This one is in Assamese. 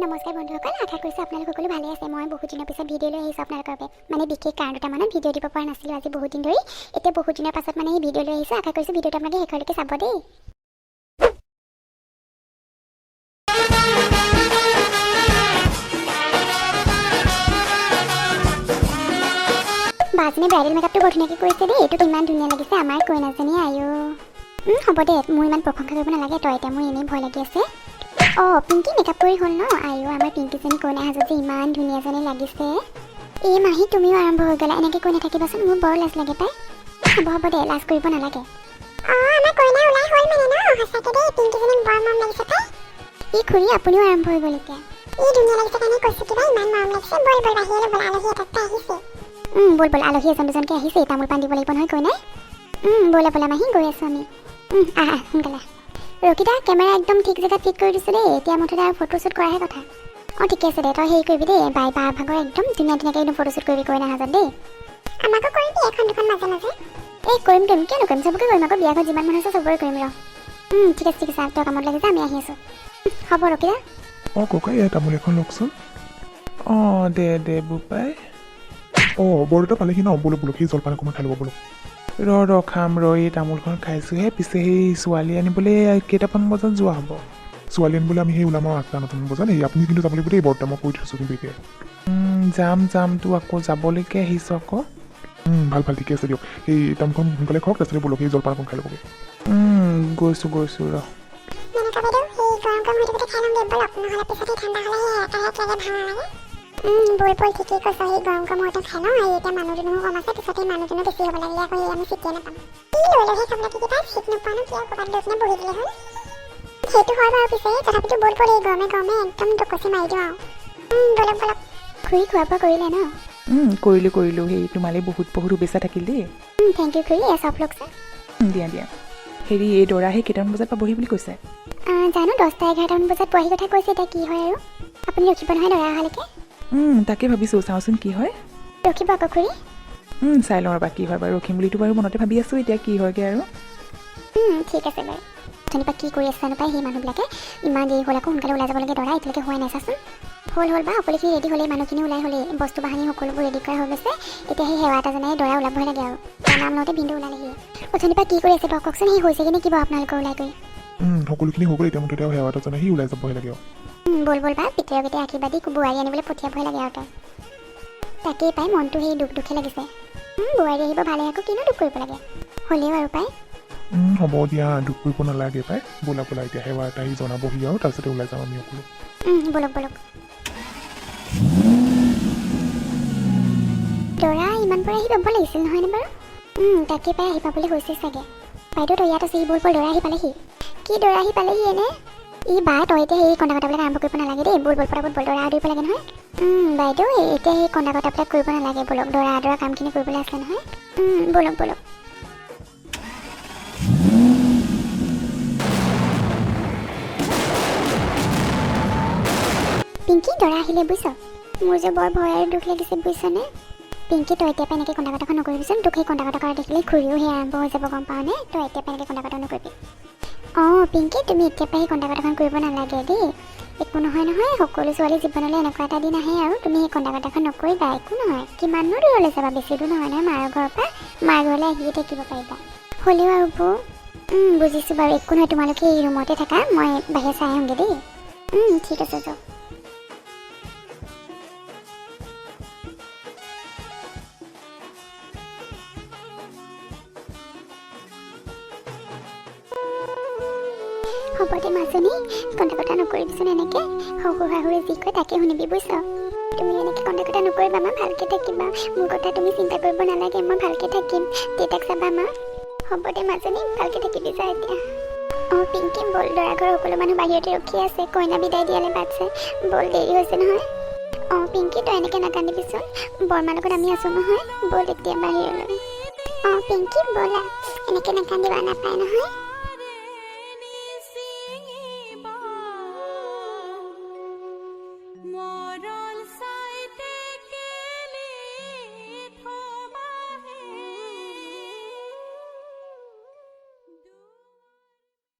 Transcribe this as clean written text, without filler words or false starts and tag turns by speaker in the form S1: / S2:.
S1: নমস্কাৰ বন্ধুসকল, আশা কৰিছোঁ আপোনালোক সকলো ভালে আছে। মই বহুত দিনৰ পিছত ভিডিঅ' লৈ আহিছোঁ আপোনালোকৰ বাবে। মানে বিশেষ কাৰণ দুটামানত ভিডিঅ' দিব পৰা নাছিলোঁ আজি বহুত দিন ধৰি। এতিয়া বহুত দিনৰ পাছত মানে এই ভিডিঅ' লৈ আহিছোঁ। আশা কৰিছোঁ ভিডিঅ'টো আপোনালোকে শেষলৈকে চাব দেই। বাজনী ব্ৰাইডেল মেকআপটো বৰ ধুনীয়াকৈ কৰিছে দেই। এইটো ইমান ধুনীয়া লাগিছে আমাৰ কইনাজনী। আয়ো হ'ব দে, মোৰ ইমান প্ৰশংসা কৰিব নালাগে তই। এতিয়া মোৰ এনেই ভয় লাগি আছে। পিংকি মেকআপ কৰি হ'ল ন? আয়ো আমাৰ পিংকিজনী কইনা সাজত যে ইমান ধুনীয়াজনী লাগিছে। এই মাহী তুমিও আৰম্ভ হৈ গ'লা। এনেকৈ কৈ নাথাকিবাচোন, মোৰ বৰ লাজ লাগে পাই। হ'ব দে, লাজ কৰিব নালাগে। আমাৰ কইনা ওলাই হ'ল মানে ন? সঁচাকৈ দেই, পিংকিজনী বৰ মৰম লাগিছে পাই। এই খুৰী আপুনিও আৰম্ভ হৈ গ'ল এতিয়া। এই ধুনীয়া লাগিছে কাৰণে কৈছোঁ কিবা, ইমান মৰম লাগিছে। বল বাহিৰলৈ বল, আলহী এটাতে আহিছে। বল আলহী এজন দুজনকৈ আহিছে। তামোল পাণ দিব লাগিব নহয় কইনাই। বলা মাহী, গৈ আছোঁ আমি। আহা সোনকালে। ৰকিতা, কেমেৰা একদম ঠিক জেগাত ফিট কৰি দিছোঁ দেই। এতিয়া মুঠতে আৰু ফটোশ্বুট কৰাহে কথা। ঠিকে আছে দে, তই হেৰি কৰিবি দেই, বাৰ ভাগৰ একদম ধুনীয়াকৈ একদম ফটোশ্বুট কৰিবি কইনা সাজত দেই। আমাকো কৰিবি এখন দুখন মাজে মাজে। কৰিম কিয় নকৰিম, চবকে কৰিম আকৌ। বিয়া ঘৰত যিমান মানুহ আছে চবৰে কৰিম ৰ। ঠিক আছে তই কামত লাগি যা, আমি আহি আছোঁ। হ'ব ৰকিতা।
S2: ককাই ইয়াত তামোল এখন লওকচোন। দে বোপাই। বৰদেউতা পালেহি ন? বলক সেই জলপান অকণমান খাই ল'ব বলক। খাম এই তামোলখন খাইছোঁহে। পিছে সেই ছোৱালী আনিবলৈ কেইটামান বজাত যোৱা হ'ব? ছোৱালী আনিবলৈ আমি সেই ওলাম আৰু 8-9 বজাত। আপুনি কিন্তু যাব লাগিব দেই, বৰদেউতা মই কৈ থৈছোঁ কিন্তু এতিয়া। যাম তো আকৌ যাবলৈকে আহিছোঁ আকৌ। ভাল ঠিকে আছে দিয়ক। সেই তামোলখন সোনকালে খাওক, তাৰপিছতে বলক সেই জলপান অকণ খাই ল'বগৈ। গৈছোঁ ৰ।
S1: বল ঠিকেই কৈছ। সেই গৰম হয়তো খাই লওঁ। এতিয়া মানুহজনো কম আছে, পিছতে মানুহজনো বেছি হ'ব লাগিলে আকৌ আমি চিটিয়ে নাপাম। লৈ খাব লাগে কিবা, চিট নোপোৱা ন কিয়? ক'ৰবাত লৈ কিনে বহি দিলে হ'ল। সেইটো হয় বাৰু, পিছে তথাপিতো বল এই গৰমে একদম টকচি মাৰি দিওঁ আৰু। বলক। খুৰী খোৱা বোৱা কৰিলে ন?
S3: কৰিলোঁ। সেই তোমালৈ বহুত শুভেচ্ছা থাকিল দেই।
S1: থেংক ইউ খুৰী, চব লওকচোন।
S3: দিয়া। হেৰি এই দৰা সেই কেইটামান বজাত পাবহি বুলি কৈছে?
S1: জানো 10-11টামান বজাত পোৱাহি কথা কৈছে। এতিয়া কি হয় আৰু আপুনি ৰখিব নহয় দৰা অহালৈকে?
S3: তাকে ভাবিছোঁ, চাওঁচোন কি হয়।
S1: ৰখিব আকৌ খুৰী।
S3: চাই লওঁ ৰ'বা কি হয় বাৰু। ৰখিম বুলিতো বাৰু মনতে ভাবি আছোঁ, এতিয়া কি হয়গৈ আৰু।
S1: ঠিক আছে বাৰু। অথনিৰপৰা কি কৰি আছে নাপায় সেই মানুহবিলাকে। ইমান দেৰি হ'ল, আকৌ সোনকালে ওলাই যাব লাগে দৰা। এতিয়ালৈকে হোৱাই নাই চাচোন। হ'ল বা সকলোখিনি ৰেডি হ'লেই, মানুহখিনি ওলাই হ'লেই, বস্তু বাহানি সকলোবোৰ ৰেডি কৰা হৈ গৈছে। এতিয়া সেই সেৱা এটা জনাই দৰা ওলাবহে লাগে আৰু। নাম লওঁতে বিন্দু ওলালেহি। অথনিৰপৰা কি কৰি আছে বাৰু কওকচোন। সেই হৈছে কিনে কিবা আপোনালোকৰ ওলাই কৰি?
S2: সকলোখিনি হৈ গ'ল, এতিয়া মুঠতে সেৱা এটা জনাই সি ওলাই যাবহে লাগে আৰু।
S1: বল বা পিতেৰকেইটা আশীৰ্বাদী বোৱাৰী আনিবলৈ পঠিয়াবহে লাগে আৰু তই। তাকেই পাই, মনটো সেই দুখে লাগিছে। বোৱাৰী আহিব ভালে, আকৌ কিনো দুখ কৰিব লাগে। হ'লেও আৰু পাই।
S2: হ'ব দিয়া, দুখ কৰিব নালাগে পাই। বলা এতিয়া সেৱা এটা আহি জনাবহি আৰু তাৰপিছতে ওলাই যাম আমি সকলো।
S1: বলক। দৰা ইমান পৰা আহি পাব লাগিছিল নহয়নে বাৰু? তাকে পাই, আহি পাবলৈ হৈছে চাগে। বাইদেউ তই ইয়াত আছে, বল দৰা আহি পালেহি। কি দৰা আহি পালেহি এনে? তই এতিয়া সেই কন্দা কটাবিলাক আৰম্ভ কৰিব নালাগে দেই। বল পটাপট বল, দৰা আদৰিব লাগে নহয়। বাইদেউ এতিয়া সেই কন্দা কটাবিলাক কৰিব নালাগে, বলক দৰা আদৰা কামখিনি কৰিবলৈ আছে নহয়। বলক। পিংকি, দৰা আহিলে বুজিছ? মোৰ যে বৰ ভয় আৰু দুখ লাগিছে বুজিছনে? পিংকি তই এতিয়া পৰা এনেকৈ কন্দা কটা নকৰিবিচোন। তোক সেই কন্দা কটা কৰা দেখিলে খুৰীও সেই আৰম্ভ হৈ যাব, গম পাৱনে? তই এতিয়া পৰা এনেকৈ কন্দা কটা নকৰিবি। পিংকি তুমি এতিয়া পৰা সেই কন্দা কটাখন কৰিব নালাগে দেই। একো নহয়, সকলো ছোৱালী জীৱনলৈ এনেকুৱা এটা দিন আহে আৰু। তুমি সেই কন্দা কটাখন নকৰিবা, একো নহয়। কিমাননো দূৰলৈ যাবা? বেছি দূৰ নহয় মাৰ ঘৰৰ পৰা। মাৰ ঘৰলৈ আহিয়ে থাকিব পাৰিবা। হ'লেও আৰু বৌ বুজিছোঁ বাৰু, একো নহয়। তোমালোকে এই ৰুমতে থাকা, মই বাহিৰত চাই আহোঁগৈ দেই। ঠিক আছে যাওক। হ'ব দে মাজনী, কন্দা কটা নকৰিবিচোন এনেকৈ। শহু শাহুৰে যি কয় তাকে শুনিবি বুজিছ? তুমি এনেকৈ কন্দা কটা নকৰিবা মা, ভালকৈ থাকিবা। মোৰ কথা তুমি চিন্তা কৰিব নালাগে, মই ভালকৈ থাকিম। দেউতাক চাবা মা। হ'ব দে মাজনী, ভালকৈ থাকিবি যা এতিয়া। পিংকি বল, দৰা ঘৰৰ সকলো মানুহ বাহিৰতে ৰখি আছে। কইনা বিদায় দিয়ালে বাট চাই। বল দেৰি হৈছে নহয়। পিংকি তই এনেকৈ নাকান্দিবিচোন। বৰমাৰ লগত আমি আছোঁ নহয়। বল এতিয়া বাহিৰলৈ। পিংকি বলা, এনেকৈ নাকান্দিবা, নাপায় নহয়।